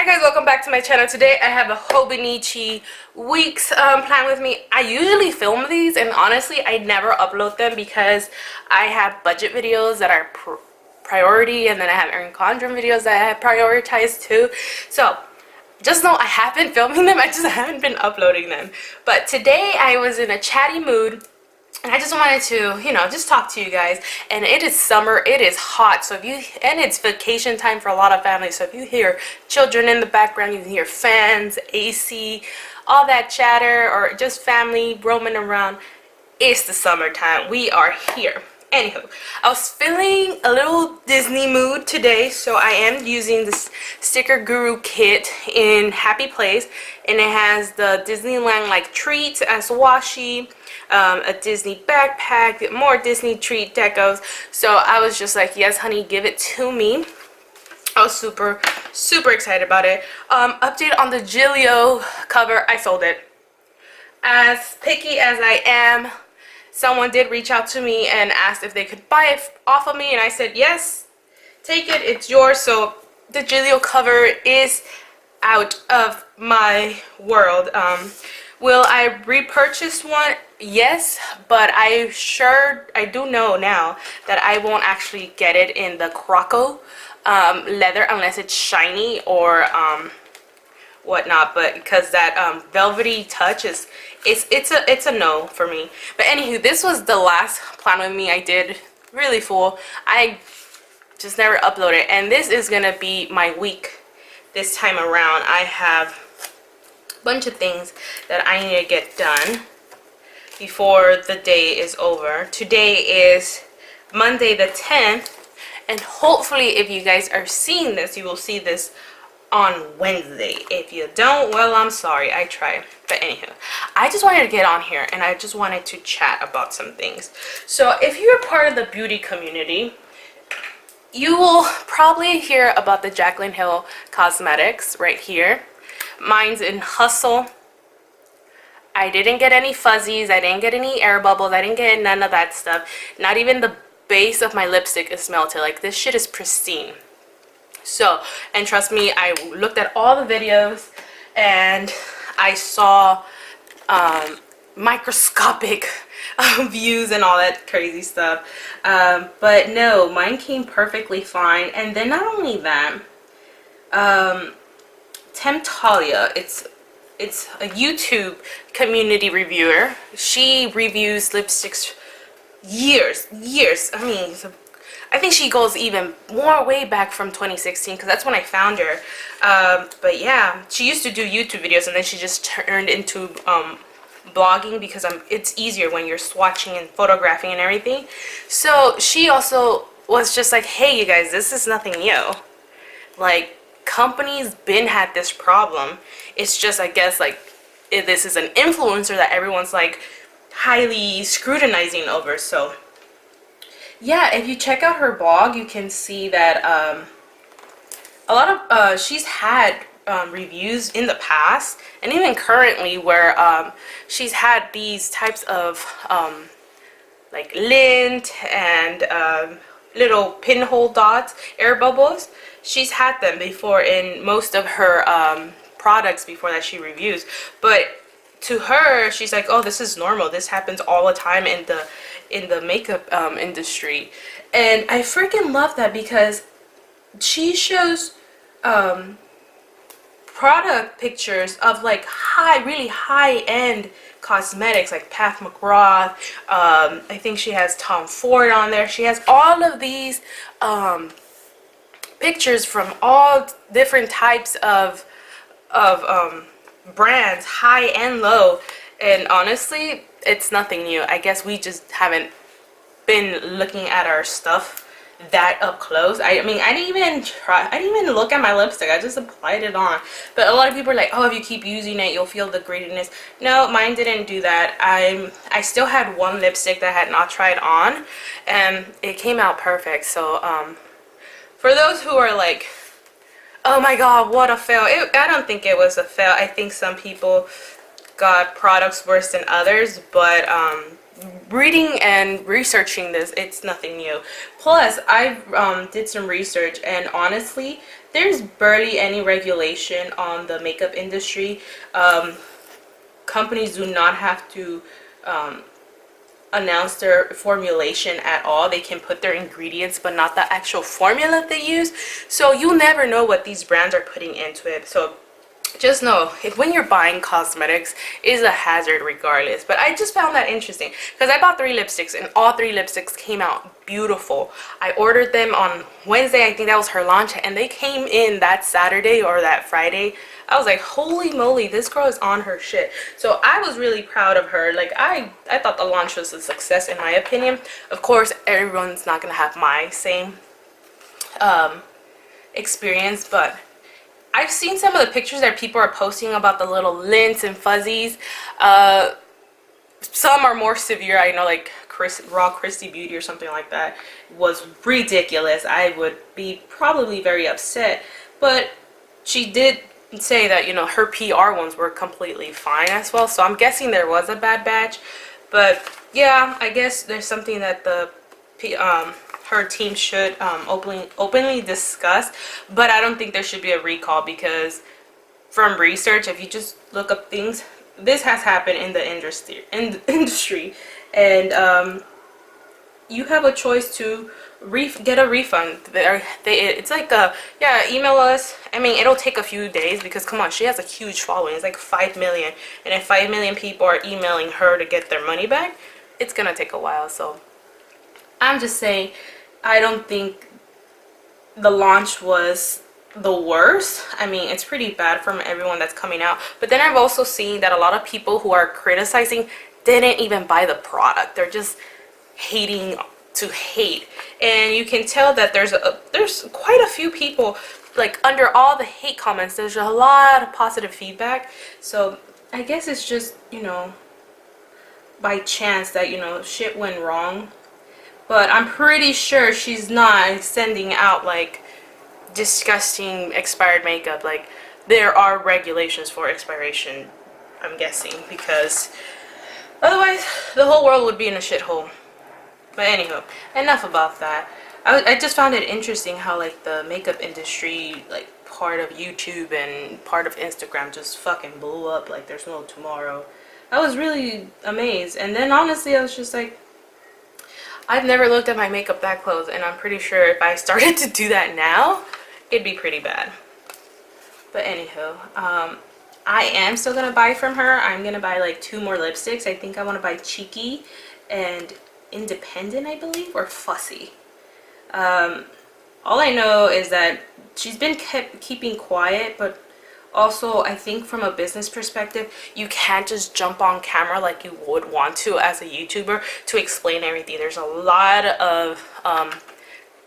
Hi guys, welcome back to my channel. Today I have a Hobonichi weeks plan with me. I usually film these and honestly I never upload them because I have budget videos that are priority, and then I have Erin Condren videos that I have prioritized too. So just know I have been filming them, I just haven't been uploading them. But today I was in a chatty mood and I just wanted to, just talk to you guys. And it is summer, it is hot, so and it's vacation time for a lot of families. So if you hear children in the background, you can hear fans, AC, all that chatter, or just family roaming around, it's the summertime. We are here. Anywho, I was feeling a little Disney mood today, so I am using this StickerGuru Kit in Happy Place, and it has the Disneyland like treats as washi, a Disney backpack, more Disney treat decos. So I was just like, yes honey, give it to me. I was super excited about it. Update on the Giglio cover, I sold it. As picky as I am, someone did reach out to me and asked if they could buy it off of me, and I said yes, take it, it's yours. So the Giglio cover is out of my world. Will I repurchase one? Yes, but I do know now that I won't actually get it in the croco leather unless it's shiny or whatnot, but because that velvety touch is it's a no for me. But anywho, this was the last plan with me. I did really full. I just never uploaded, and this is gonna be my week this time around. I have a bunch of things that I need to get done before the day is over. Today is Monday the 10th, and hopefully if you guys are seeing this, you will see this on Wednesday. If you don't, well, I'm sorry, I try. But anyhow, I just wanted to get on here and I just wanted to chat about some things. So if you're part of the beauty community, you will probably hear about the Jaclyn Hill cosmetics right here. Mine's in Hustle. I didn't get any fuzzies, I didn't get any air bubbles, I didn't get none of that stuff. Not even the base of my lipstick is melted. Like, this shit is pristine. So, and trust me, I looked at all the videos and I saw microscopic views and all that crazy stuff. But no, mine came perfectly fine. And then not only that, Temptalia, it's a YouTube community reviewer. She reviews lipsticks years. I mean, I think she goes even more way back from 2016 because that's when I found her. But yeah, she used to do YouTube videos and then she just turned into blogging because it's easier when you're swatching and photographing and everything. So she also was just like, hey you guys, this is nothing new. Like, companies been had this problem. It's just, I guess, like, this is an influencer that everyone's like highly scrutinizing over. So yeah, if you check out her blog, you can see that a lot of she's had reviews in the past and even currently where she's had these types of like lint and little pinhole dots, air bubbles. She's had them before in most of her products before that she reviews. But to her, she's like, oh, this is normal. This happens all the time in the makeup industry. And I freaking love that because she shows product pictures of like really high-end cosmetics like Pat McGrath. I think she has Tom Ford on there. She has all of these pictures from all different types of brands, high and low. And honestly, it's nothing new. I guess we just haven't been looking at our stuff that up close. I mean, I didn't even look at my lipstick. I just applied it on. But a lot of people are like, oh, if you keep using it, you'll feel the grittiness. No, mine didn't do that. I still had one lipstick that I had not tried on, and it came out perfect. So for those who are like, oh my god, what a fail. I don't think it was a fail. I think some people got products worse than others, but reading and researching this, it's nothing new. Plus, I did some research, and honestly, there's barely any regulation on the makeup industry. Companies do not have to announce their formulation at all. They can put their ingredients but not the actual formula they use, so you never know what these brands are putting into it. So just know, if when you're buying cosmetics, is a hazard regardless. But I just found that interesting because I bought 3 lipsticks and all 3 lipsticks came out beautiful. I ordered them on Wednesday, I think that was her launch, and they came in that Saturday or that Friday. I was like, holy moly, this girl is on her shit. So I was really proud of her. Like, I thought the launch was a success in my opinion. Of course, everyone's not gonna have my same experience, but I've seen some of the pictures that people are posting about the little lints and fuzzies. Some are more severe. I know, like Raw Christy Beauty or something like that was ridiculous. I would be probably very upset, but she did say that, you know, her PR ones were completely fine as well. So I'm guessing there was a bad batch. But yeah, I guess there's something that the her team should openly discuss, but I don't think there should be a recall, because from research, if you just look up things, this has happened in the industry, and you have a choice to get a refund. It's like yeah, email us. I mean, it'll take a few days because, come on, she has a huge following. It's like 5 million, and if 5 million people are emailing her to get their money back, it's gonna take a while. So I'm just saying, I don't think the launch was the worst. I mean, it's pretty bad from everyone that's coming out. But then I've also seen that a lot of people who are criticizing didn't even buy the product. They're just hating to hate. And you can tell that there's quite a few people, like, under all the hate comments, there's a lot of positive feedback. So I guess it's just, you know, by chance that, you know, shit went wrong. But I'm pretty sure she's not sending out like disgusting expired makeup. Like, there are regulations for expiration, I'm guessing, because otherwise the whole world would be in a shithole. But anywho, enough about that. I just found it interesting how, like, the makeup industry, like, part of YouTube and part of Instagram just fucking blew up like there's no tomorrow. I was really amazed. And then honestly, I was just like, I've never looked at my makeup that close, and I'm pretty sure if I started to do that now, it'd be pretty bad. But anywho, I am still gonna buy from her. I'm gonna buy like 2 more lipsticks. I think I want to buy Cheeky and Independent, I believe, or Fussy. All I know is that she's been keeping quiet, but also, I think from a business perspective, you can't just jump on camera like you would want to as a YouTuber to explain everything. There's a lot of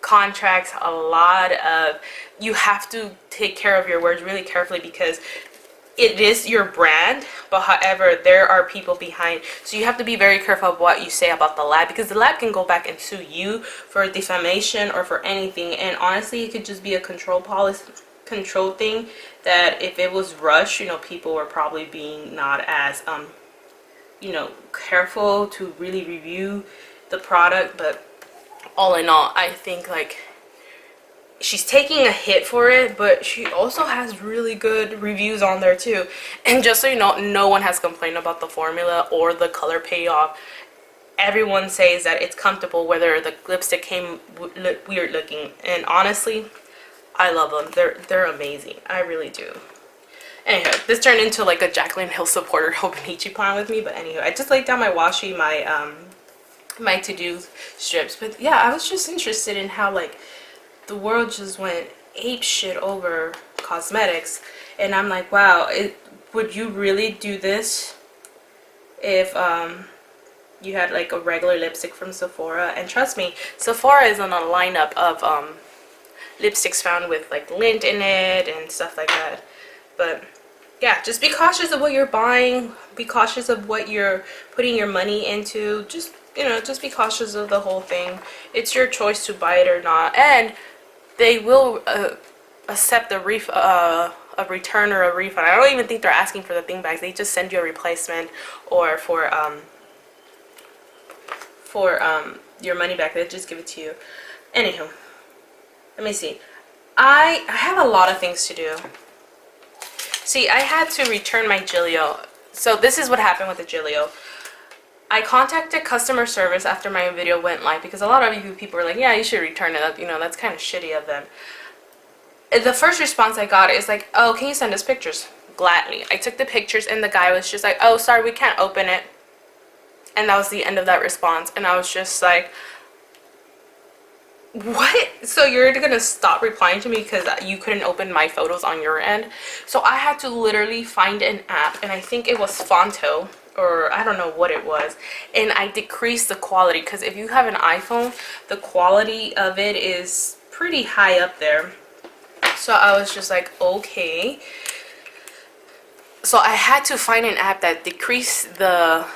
contracts, a lot of, you have to take care of your words really carefully, because it is your brand, but however, there are people behind. So you have to be very careful of what you say about the lab, because the lab can go back and sue you for defamation or for anything. And honestly, it could just be a control thing, that if it was rushed, you know, people were probably being not as you know, careful to really review the product. But all in all, I think, like, she's taking a hit for it, but she also has really good reviews on there too. And just so you know, no one has complained about the formula or the color payoff. Everyone says that it's comfortable, whether the lipstick came weird looking. And honestly, I love them. They're amazing. I really do. Anyway, this turned into like a Jaclyn Hill supporter Hobonichi Plan with me. But anyway, I just laid down my washi, my to-do strips. But yeah, I was just interested in how, like, the world just went ape shit over cosmetics. And I'm like, wow, would you really do this if you had like a regular lipstick from Sephora? And trust me, Sephora is on a lineup of lipsticks found with like lint in it and stuff like that. But yeah, just be cautious of what you're buying. Be cautious of what you're putting your money into. Just, you know, just be cautious of the whole thing. It's your choice to buy it or not. And they will accept a return or a refund. I don't even think they're asking for the thing bags. They just send you a replacement, or for your money back. They just give it to you. Anywho, let me see. I have a lot of things to do. See, I had to return my Giglio. So this is what happened with the Giglio. I contacted customer service after my video went live because a lot of you people were like, yeah, you should return it. You know, that's kind of shitty of them. The first response I got is like, oh, can you send us pictures? Gladly. I took the pictures and the guy was just like, oh, sorry, we can't open it. And that was the end of that response. And I was just like, what? So you're gonna stop replying to me because you couldn't open my photos on your end? So I had to literally find an app, and I think it was Fonto, or I don't know what it was, and I decreased the quality because if you have an iPhone, the quality of it is pretty high up there. So I was just like, okay. So I had to find an app that decreased the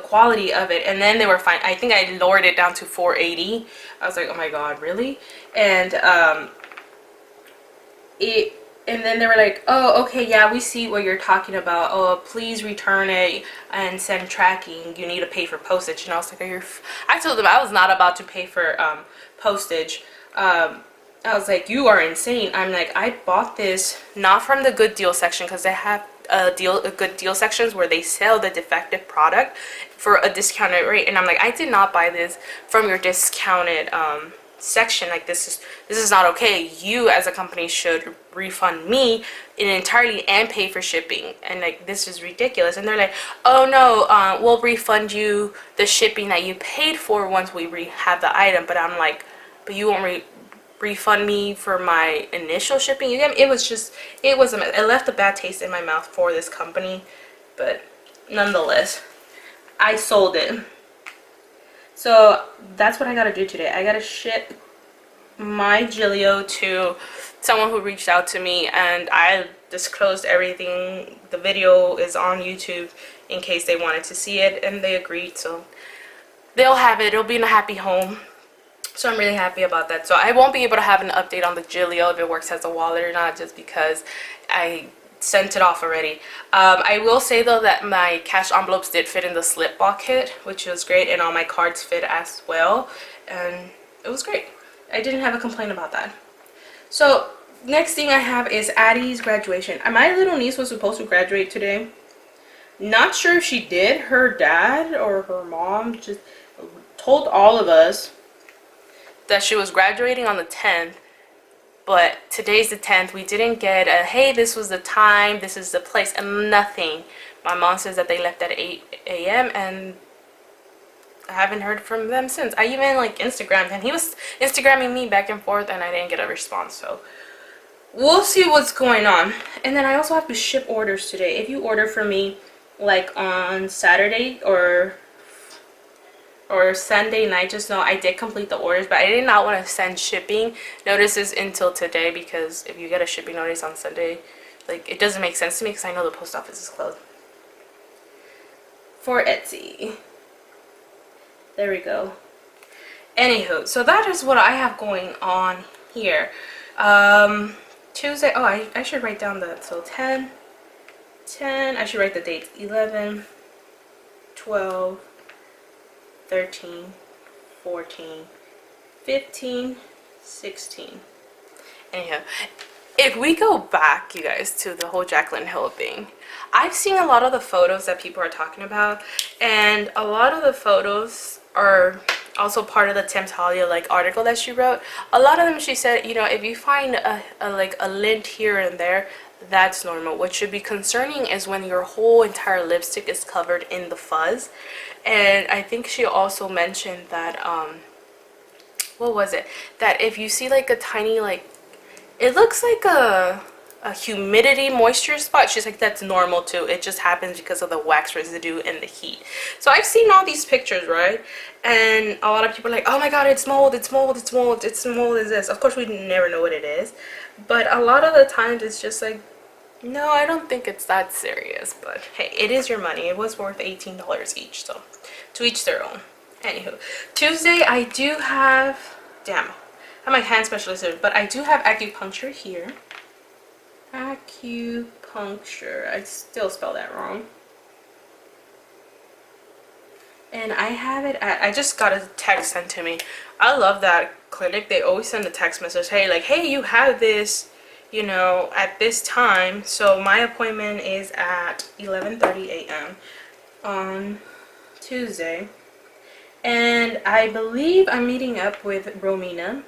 quality of it, and then they were fine. I think I lowered it down to 480. I was like, oh my god, really? And and then they were like, oh, okay, yeah, we see what you're talking about. Oh, please return it and send tracking. You need to pay for postage. And I was like, I told them I was not about to pay for postage. I was like, you are insane. I'm like, I bought this not from the good deal section because they have good deal sections where they sell the defective product for a discounted rate, and I'm like, I did not buy this from your discounted section. Like, this is not okay. You as a company should refund me entirely and pay for shipping, and like, this is ridiculous. And they're like, oh no, we'll refund you the shipping that you paid for once we have the item. But I'm like, but you won't refund me for my initial shipping. You get me? It left a bad taste in my mouth for this company, but nonetheless, I sold it. So that's what I gotta do today. I gotta ship my Giglio to someone who reached out to me, and I disclosed everything. The video is on YouTube in case they wanted to see it, and they agreed, so they'll have it. It'll be in a happy home. So I'm really happy about that. So I won't be able to have an update on the Giglio if it works as a wallet or not, just because I sent it off already. I will say though that my cash envelopes did fit in the slip box kit, which was great, and all my cards fit as well, and it was great. I didn't have a complaint about that. So next thing I have is Addie's graduation. My little niece was supposed to graduate today. Not sure if she did. Her dad or her mom just told all of us that she was graduating on the 10th, but today's the 10th. We didn't get a, hey, this was the time, this is the place, and nothing. My mom says that they left at 8 a.m. and I haven't heard from them since. I even like Instagrammed, and he was Instagramming me back and forth, and I didn't get a response. So we'll see what's going on. And then I also have to ship orders today. If you order for me like on Saturday or Sunday night, just know I did complete the orders, but I did not want to send shipping notices until today, because if you get a shipping notice on Sunday, like, it doesn't make sense to me because I know the post office is closed. For Etsy. There we go. Anywho, so that is what I have going on here. Tuesday, oh, I should write down the, so 10, I should write the dates, 11, 12, 13, 14, 15, 16. Anyhow, if we go back, you guys, to the whole Jaclyn Hill thing, I've seen a lot of the photos that people are talking about, and a lot of the photos are also part of the Tim Talia like article that she wrote. A lot of them, she said, you know, if you find a lint here and there, that's normal. What should be concerning is when your whole entire lipstick is covered in the fuzz. And I think she also mentioned that what was it, that if you see like a tiny, like, it looks like a humidity moisture spot, she's like, that's normal too. It just happens because of the wax residue and the heat. So I've seen all these pictures, right? And a lot of people are like, oh my god, it's mold, it's mold, it's mold, it's mold, is this. Of course, we never know what it is, but a lot of the times it's just like, no, I don't think it's that serious. But hey, it is your money. It was worth $18 each, so to each their own. Anywho, Tuesday I do have, damn, I'm a hand specialist here, but I do have acupuncture here. Acupuncture, I still spell that wrong. And I have it at, I just got a text sent to me. I love that clinic, they always send a text message, hey, like, hey, you have this, you know, at this time. So my appointment is at 11:30 a.m. on Tuesday. And I believe I'm meeting up with Romina.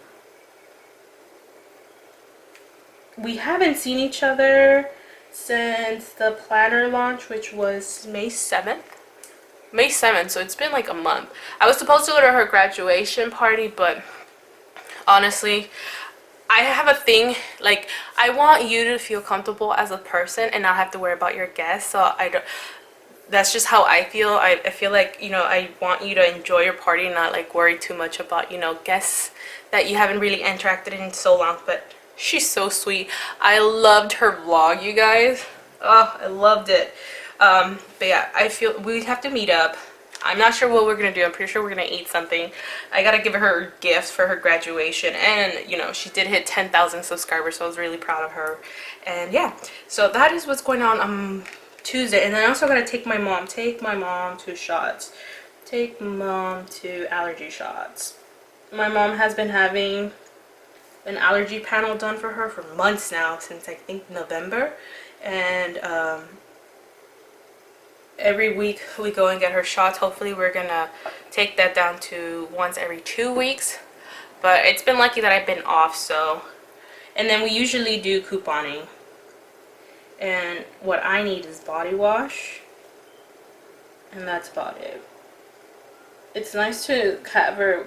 We haven't seen each other since the planner launch, which was May 7th. May 7th, so it's been like a month. I was supposed to go to her graduation party, but honestly, I have a thing, like, I want you to feel comfortable as a person and not have to worry about your guests. So I don't, that's just how I feel. I feel like, you know, I want you to enjoy your party and not like worry too much about, you know, guests that you haven't really interacted in so long. But she's so sweet. I loved her vlog, you guys. Oh, I loved it. But yeah, I feel we have to meet up. I'm not sure what we're gonna do. I'm pretty sure we're gonna eat something. I gotta give her gifts for her graduation, and you know, she did hit 10,000 subscribers, so I was really proud of her. And yeah, so that is what's going on Tuesday. And then I also gotta take my mom to shots, take mom to allergy shots. My mom has been having an allergy panel done for her for months now, since I think November. And every week we go and get her shots. Hopefully we're gonna take that down to once every 2 weeks, but it's been lucky that I've been off. So, and then we usually do couponing, and what I need is body wash, and that's about it. It's nice to have her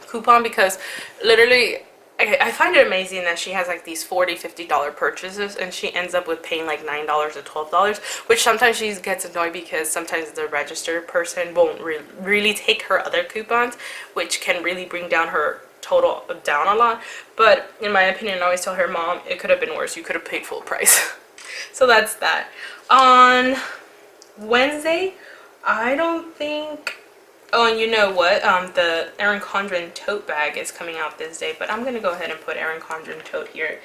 coupon, because literally I find it amazing that she has like these $40-$50 purchases and she ends up with paying like $9 or $12, which sometimes she gets annoyed because sometimes the registered person won't really take her other coupons, which can really bring down her total down a lot. But in my opinion, I always tell her, Mom, it could have been worse. You could have paid full price. So that's that. On Wednesday, I don't think... Oh, and you know what? The Erin Condren tote bag is coming out this day, but I'm gonna go ahead and put Erin Condren tote here.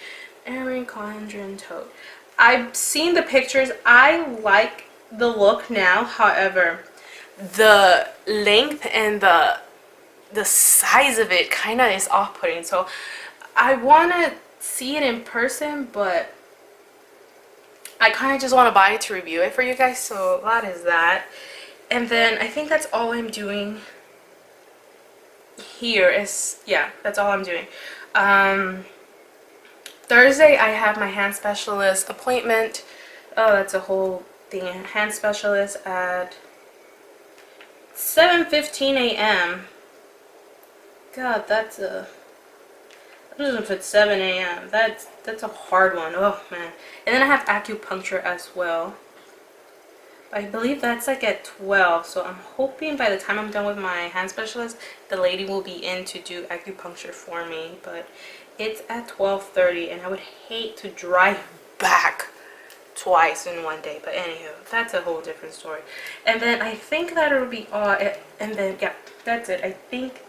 Erin Condren tote. I've seen the pictures. I like the look now. However, the length and the size of it kind of is off-putting. So I want to see it in person, but I kind of just want to buy it to review it for you guys. So that is that. And then I think that's all I'm doing here is, yeah, that's all I'm doing. Thursday I have my hand specialist appointment. Oh, that's a whole thing. Hand specialist at 7:15 a.m. God, that's a... I'm just gonna put 7 a.m. That's a hard one. Oh man. And then I have acupuncture as well. I believe that's like at 12, so I'm hoping by the time I'm done with my hand specialist, the lady will be in to do acupuncture for me. But it's at 12:30, and I would hate to drive back twice in one day. But anywho, that's a whole different story. And then I think that it'll be all. And then yeah, that's it. I think.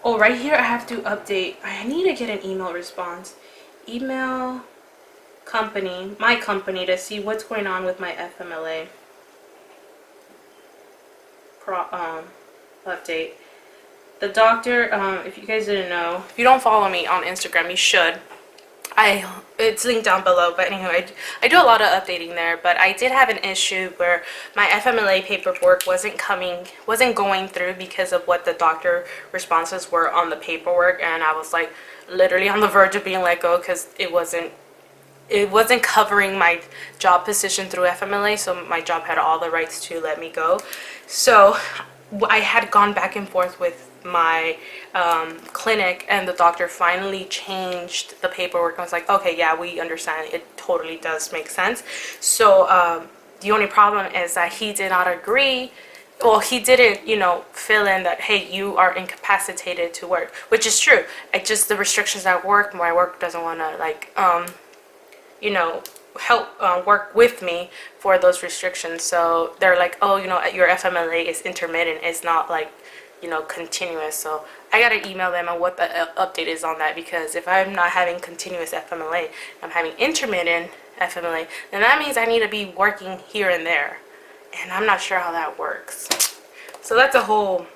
Oh, right here I have to update. I need to get an email response. Email company, my company, to see what's going on with my FMLA. Update. The doctor, if you guys didn't know, if you don't follow me on Instagram, you should. It's linked down below, but anyway, I do a lot of updating there. But I did have an issue where my FMLA paperwork wasn't going through because of what the doctor responses were on the paperwork, and I was like literally on the verge of being let go because it wasn't covering my job position through FMLA, so my job had all the rights to let me go. So I had gone back and forth with my clinic, and the doctor finally changed the paperwork. I was like, okay, yeah, we understand. It totally does make sense. So the only problem is that he did not agree. Well, he didn't, you know, fill in that, hey, you are incapacitated to work, which is true. Just the restrictions at work, my work doesn't want to, like, you know, help work with me for those restrictions. So they're like, oh, you know, your FMLA is intermittent, it's not like, you know, continuous. So I gotta email them on what the update is on that, because if I'm not having continuous FMLA, I'm having intermittent FMLA, then that means I need to be working here and there, and I'm not sure how that works. So that's a whole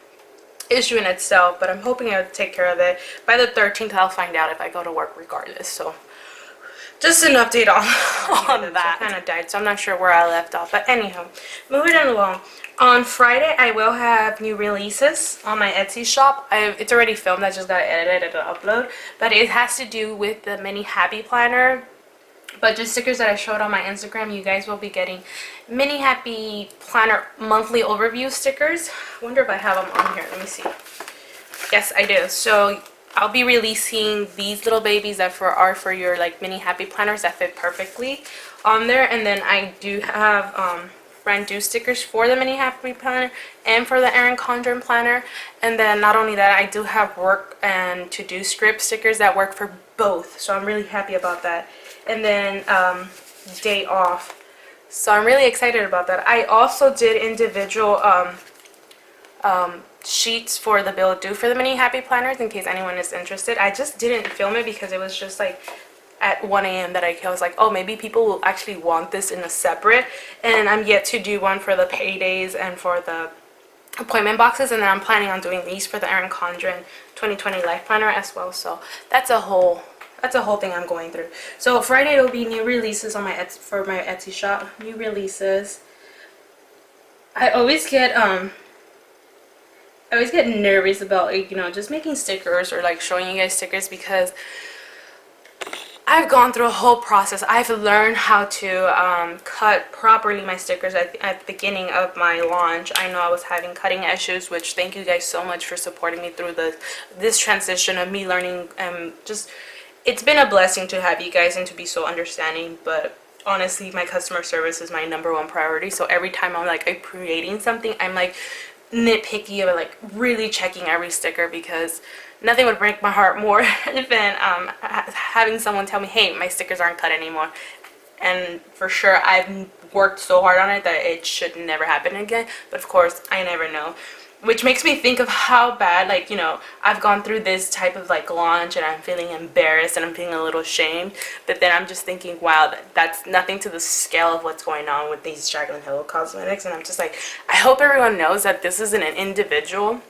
issue in itself, but I'm hoping I'll take care of it. By the 13th, I'll find out if I go to work regardless. So just an update on, on that. Kind of died, so I'm not sure where I left off. But anyhow, moving on along. On Friday, I will have new releases on my Etsy shop. It's already filmed. I just got to edit it and upload. But it has to do with the mini happy planner. But just stickers that I showed on my Instagram, you guys will be getting mini happy planner monthly overview stickers. I wonder if I have them on here. Let me see. Yes, I do. So I'll be releasing these little babies that are for your like mini happy planners that fit perfectly on there. And then I do have brand new stickers for the mini happy planner and for the Erin Condren planner. And then not only that, I do have work and to-do script stickers that work for both. So I'm really happy about that. And then day off. So I'm really excited about that. I also did individual sheets for the bill due for the mini happy planners in case anyone is interested. I just didn't film it because it was just like at 1 a.m. that I was like, oh, maybe people will actually want this in a separate. And I'm yet to do one for the paydays and for the appointment boxes. And then I'm planning on doing these for the Erin Condren 2020 Life Planner as well. So that's a whole thing I'm going through. So Friday there will be new releases on my Etsy shop. New releases. I always get nervous about, like, you know, just making stickers or like showing you guys stickers because I've gone through a whole process. I've learned how to cut properly my stickers at the beginning of my launch. I know I was having cutting issues, which thank you guys so much for supporting me through this transition of me learning. Just it's been a blessing to have you guys and to be so understanding. But honestly, my customer service is my #1 priority. So every time I'm creating something, I'm like nitpicky about like really checking every sticker because nothing would break my heart more than having someone tell me, hey, my stickers aren't cut anymore. And for sure, I've worked so hard on it that it should never happen again. But of course, I never know. Which makes me think of how bad, like, you know, I've gone through this type of like launch and I'm feeling embarrassed and I'm feeling a little ashamed. But then I'm just thinking, wow, that's nothing to the scale of what's going on with these Jaclyn Hill cosmetics. And I'm just like, I hope everyone knows that this isn't an individual.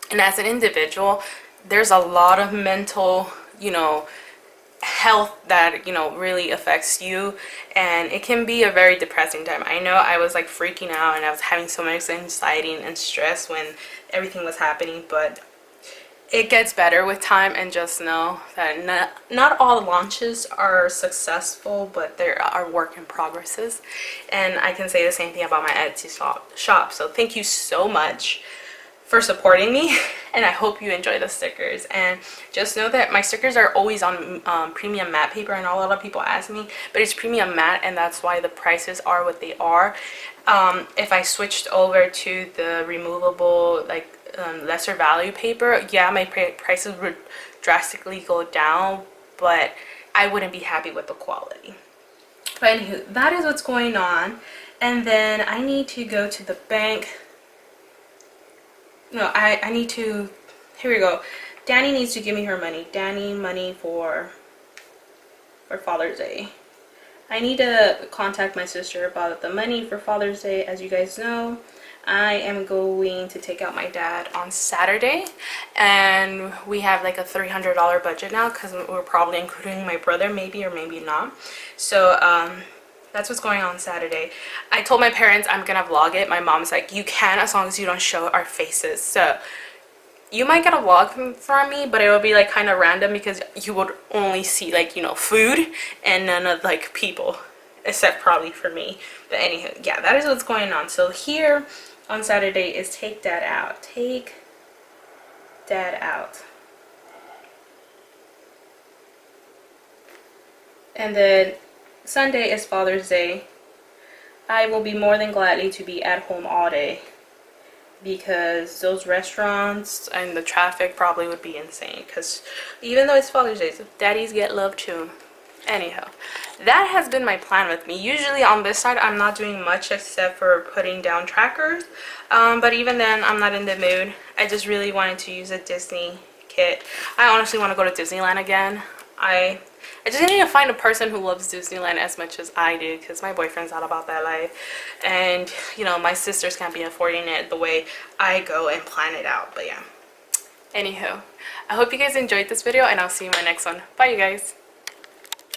And as an individual, there's a lot of mental, you know, health that, you know, really affects you, and it can be a very depressing time. I know I was like freaking out and I was having so much anxiety and stress when everything was happening, but it gets better with time. And just know that not all launches are successful, but there are work in progresses. And I can say the same thing about my Etsy shop. So thank you so much for supporting me, and I hope you enjoy the stickers. And just know that my stickers are always on premium matte paper. I know a lot of people ask me, but it's premium matte, and that's why the prices are what they are. If I switched over to the removable like lesser value paper, yeah, my prices would drastically go down, but I wouldn't be happy with the quality. But anywho, that is what's going on. And then I need to go to the bank. No, I need to, here we go. Danny needs to give me her money. Danny, money for Father's Day. I need to contact my sister about the money for Father's Day. As you guys know, I am going to take out my dad on Saturday. And we have like a $300 budget now because we're probably including my brother, maybe or maybe not. So, that's what's going on Saturday. I told my parents I'm gonna vlog it. My mom's like, you can as long as you don't show our faces. So you might get a vlog from me, but it will be like kind of random because you would only see like, you know, food and none of like people, except probably for me. But anywho, yeah, that is what's going on. So here on Saturday is Take Dad Out. Take Dad Out. And then Sunday is Father's Day. I will be more than gladly to be at home all day because those restaurants and the traffic probably would be insane, because even though it's Father's Day, daddies get love too. Anyhow, that has been my plan with me. Usually on this side I'm not doing much except for putting down trackers, but even then I'm not in the mood. I just really wanted to use a Disney kit. I honestly want to go to Disneyland again. I just need to find a person who loves Disneyland as much as I do, because my boyfriend's not about that life. And, you know, my sisters can't be affording it the way I go and plan it out. But yeah, Anywho, I hope you guys enjoyed this video and I'll see you in my next one. Bye you guys.